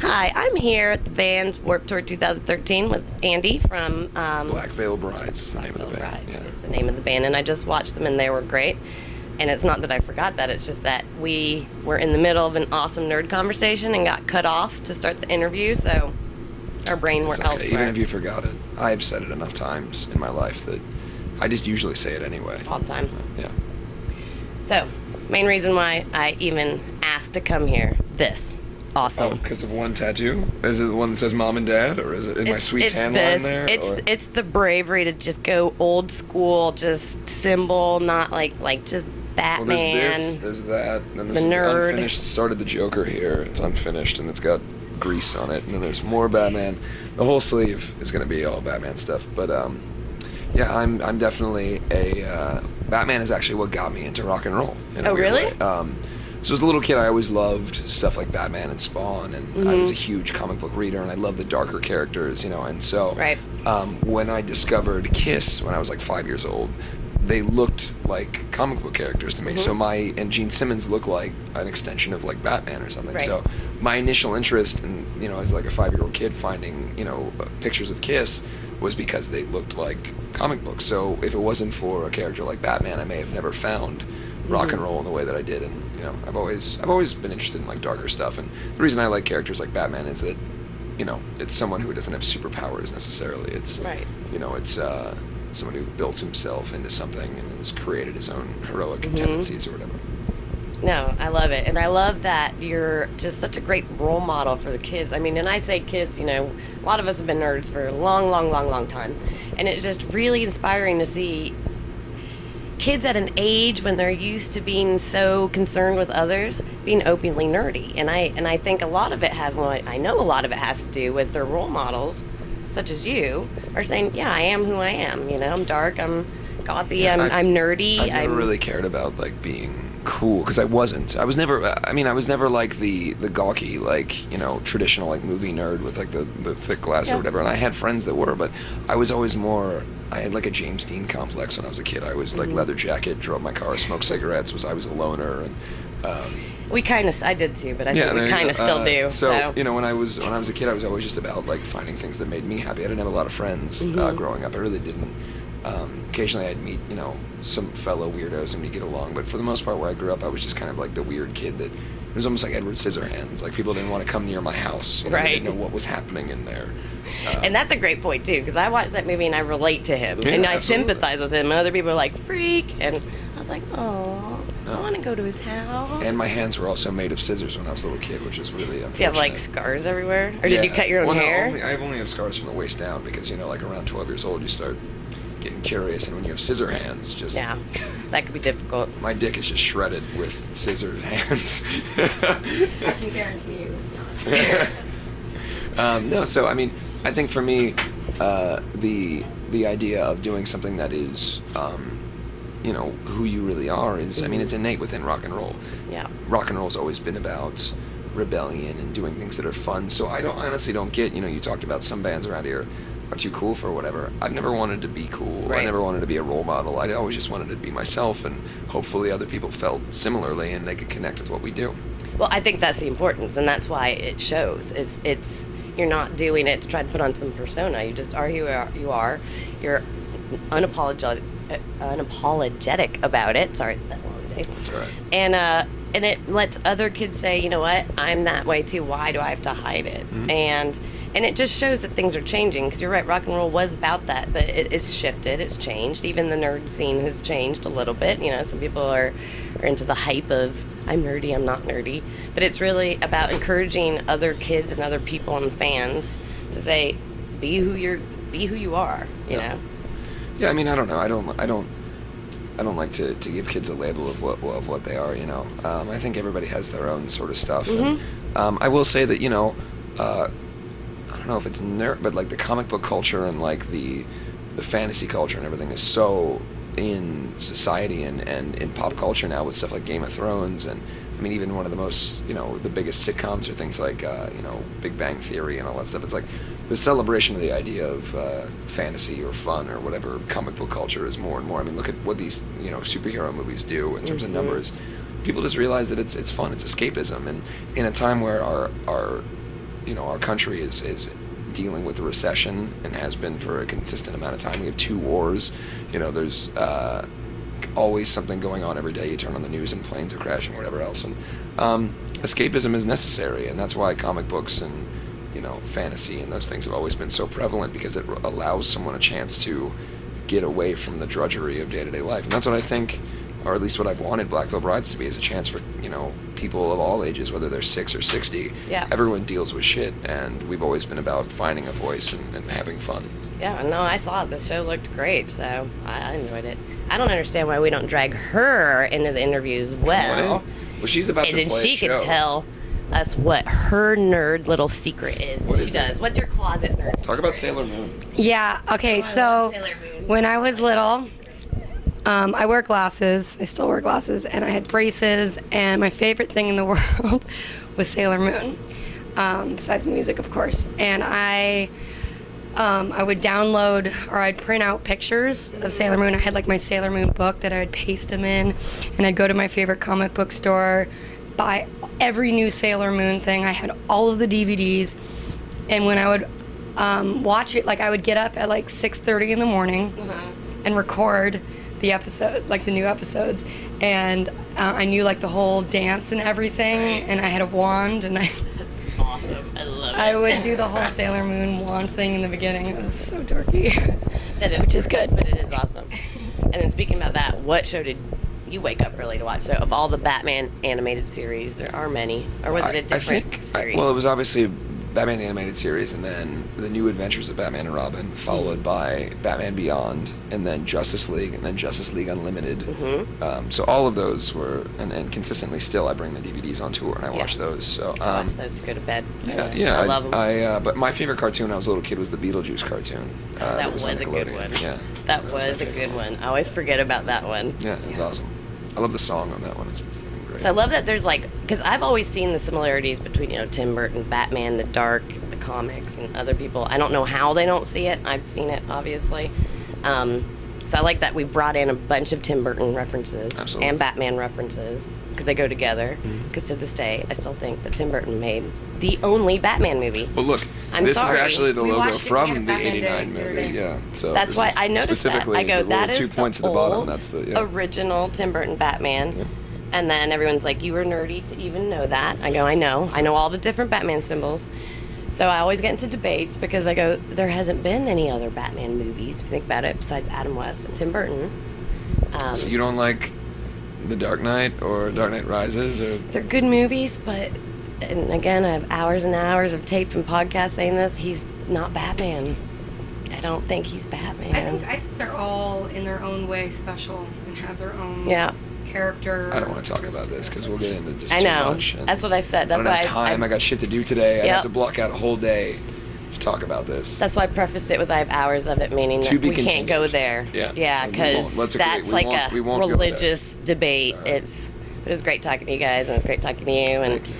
Hi, I'm here at the band's Warped Tour 2013 with Andy from Black Veil Brides is the name of the band. Brides is the name of the band, and I just watched them and they were great. And it's not that I forgot that, it's just that we were in the middle of an awesome nerd conversation and got cut off to start the interview, so our brain went elsewhere. Even if you forgot it, I've said it enough times in my life that I just usually say it anyway. All the time. Yeah. So, main reason why I even asked to come here, this. Awesome. Oh, because of one tattoo? Is it the one that says Mom and Dad, or is it in my sweet tan line there? It's the bravery to just go old school, just symbol, not like just Batman. Well, there's this, there's that, and then there's the nerd. Unfinished. Started the Joker here. It's unfinished, and it's got grease on it. And then there's more Batman. The whole sleeve is going to be all Batman stuff. But yeah, I'm definitely a Batman is actually what got me into rock and roll. In a weird really? way. So as a little kid, I always loved stuff like Batman and Spawn, and I was a huge comic book reader, and I loved the darker characters, and so Right. When I discovered Kiss when I was like 5 years old, they looked like comic book characters to me. So and Gene Simmons looked like an extension of like Batman or something. Right. So my initial interest in, as like a 5-year-old kid finding, pictures of Kiss was because they looked like comic books. So if it wasn't for a character like Batman, I may have never found rock and roll in the way that I did. And I've always been interested in like darker stuff. And the reason I like characters like Batman is that it's someone who doesn't have superpowers necessarily. It's Right. It's someone who built himself into something and has created his own heroic tendencies or whatever. No, I love it. And I love that you're just such a great role model for the kids. I mean, and I say kids, a lot of us have been nerds for a long, long, long, long time. And it's just really inspiring to see kids at an age when they're used to being so concerned with others being openly nerdy. And I think a lot of it I know a lot of it has to do with their role models, such as you, are saying, yeah, I am who I am. I'm dark, I'm gothy, I'm nerdy. I never really cared about like being cool because I wasn't. I was never like the gawky, like traditional like movie nerd with like the thick glasses or whatever. And I had friends that were, but I was always more. I had like a James Dean complex when I was a kid. I was like leather jacket, drove my car, smoked cigarettes. I was a loner and. I did too, but I think we kind of still do. So when I was a kid, I was always just about like finding things that made me happy. I didn't have a lot of friends growing up. I really didn't. Occasionally I'd meet some fellow weirdos and we'd get along, but for the most part where I grew up, I was just kind of like the weird kid that it was almost like Edward Scissorhands. Like people didn't want to come near my house. Right. They didn't know what was happening in there. And that's a great point too, because I watched that movie and I relate to him, Yeah, and I absolutely. sympathize with him. And other people are like, "Freak," and I was like, "Oh, I want to go to his house." And my hands were also made of scissors when I was a little kid, which is really unfortunate. Do you have like scars everywhere, or did you cut your own hair? I only have scars from the waist down because like around 12 years old you start getting curious, and when you have scissor hands, just Yeah, that could be difficult. my dick is just shredded with scissored hands. I can guarantee you it's not. No, so I mean, I think for me, the idea of doing something that is, who you really are is, I mean, it's innate within rock and roll. Yeah. Rock and roll's always been about rebellion and doing things that are fun. So I honestly don't get, you talked about some bands around here are too cool for whatever. I've never wanted to be cool. Right. I never wanted to be a role model. I always just wanted to be myself, and hopefully other people felt similarly and they could connect with what we do. Well, I think that's the importance, and that's why it shows. It's you're not doing it to try to put on some persona. You just are who you are. You're unapologetic about it. Sorry, it's been a long day. That's all right. And it lets other kids say, you know what, I'm that way too. Why do I have to hide it? And it just shows that things are changing, because you're right, rock and roll was about that, but it's shifted, it's changed. Even the nerd scene has changed a little bit. Some people are into the hype of, I'm nerdy, I'm not nerdy. But it's really about encouraging other kids and other people and fans to say, be who you are, you know? Yeah, I mean, I don't know. I don't like to give kids a label of what they are, I think everybody has their own sort of stuff. And, I will say that, I don't know if it's nerd, but like the comic book culture and like the fantasy culture and everything is so in society and in pop culture now with stuff like Game of Thrones, and I mean even one of the most, the biggest sitcoms are things like Big Bang Theory and all that stuff. It's like the celebration of the idea of fantasy or fun or whatever comic book culture is more and more. I mean, look at what these superhero movies do in terms of numbers. People just realize that it's fun, it's escapism, and in a time where our our country is dealing with a recession and has been for a consistent amount of time. We have 2 wars. There's always something going on every day. You turn on the news and planes are crashing or whatever else. And escapism is necessary, and that's why comic books and fantasy and those things have always been so prevalent, because it allows someone a chance to get away from the drudgery of day-to-day life. And that's what I think, or at least what I've wanted Black Veil Brides to be, is a chance for people of all ages, whether they're 6 or 60. Yeah. Everyone deals with shit, and we've always been about finding a voice and having fun. Yeah, no, I saw it. The show looked great, so I enjoyed it. I don't understand why we don't drag her into the interviews as well. Well, she's about to play and a then she show. could tell us what her nerd little secret is. What she is does. it? What's your closet nerd? Talk about Sailor Moon. Yeah, okay, so Sailor Moon. when I was little, I wear glasses. I still wear glasses, and I had braces, and my favorite thing in the world was Sailor Moon, besides music, of course. And I would download, or I'd print out pictures of Sailor Moon. I had like my Sailor Moon book that I would paste them in, and I'd go to my favorite comic book store, buy every new Sailor Moon thing. I had all of the DVDs, and when I would watch it, like I would get up at like 6:30 in the morning and record the episodes, like the new episodes, and I knew like the whole dance and everything, Right. and I had a wand, and That's awesome. I love it. I would do the whole Sailor Moon wand thing in the beginning. It was so dorky. That is, which is good. But it is awesome. And then speaking about that, what show did you wake up early to watch? So of all the Batman animated series, there are many. Or was it a different series? Well, it was obviously Batman the Animated Series, and then The New Adventures of Batman and Robin, followed by Batman Beyond, and then Justice League, and then Justice League Unlimited. So all of those were, and consistently still, I bring the DVDs on tour and I watch those. So I watch those to go to bed. yeah, I love them. but my favorite cartoon when I was a little kid was the Beetlejuice cartoon. That was on a good Nickelodeon. one. Yeah, That was a good one. I always forget about that one. Yeah, it was awesome. I love the song on that one. It's fucking great. So I love that there's like, because I've always seen the similarities between, Tim Burton, Batman, the Dark, the comics, and other people. I don't know how they don't see it. I've seen it, obviously. So I like that we brought in a bunch of Tim Burton references Absolutely. and Batman references, because they go together. Because to this day, I still think that Tim Burton made the only Batman movie. Well, look, I'm this sorry. is actually the We logo watched it from together, the Batman Day, '89 the other movie. day. Yeah, so That's this why is I noticed that. specifically I go, the that little is 2 points the at the bottom. old That's the original Tim Burton Batman. Yeah. And then everyone's like, you were nerdy to even know that. I go, I know all the different Batman symbols. So I always get into debates because I go, there hasn't been any other Batman movies, if you think about it, besides Adam West and Tim Burton. So you don't like The Dark Knight or Dark Knight Rises or? They're good movies, but, and again, I have hours and hours of tape and podcasts saying this, he's not Batman. I don't think he's Batman. I think they're all in their own way special and have their own Yeah. character. I don't want to talk about this because we'll get into just I too know. much. and That's what I said. I That's don't why have time. I got shit to do today. I Yep. have to block out a whole day to talk about this. That's why I prefaced it with I have hours of it, meaning To that be we can't go continued. there. Yeah. Yeah, We because won't. Let's agree. that's We like won't- a we won't go there. religious debate. It's all right. But it was great talking to you guys, and it was great talking to you. And Thank you.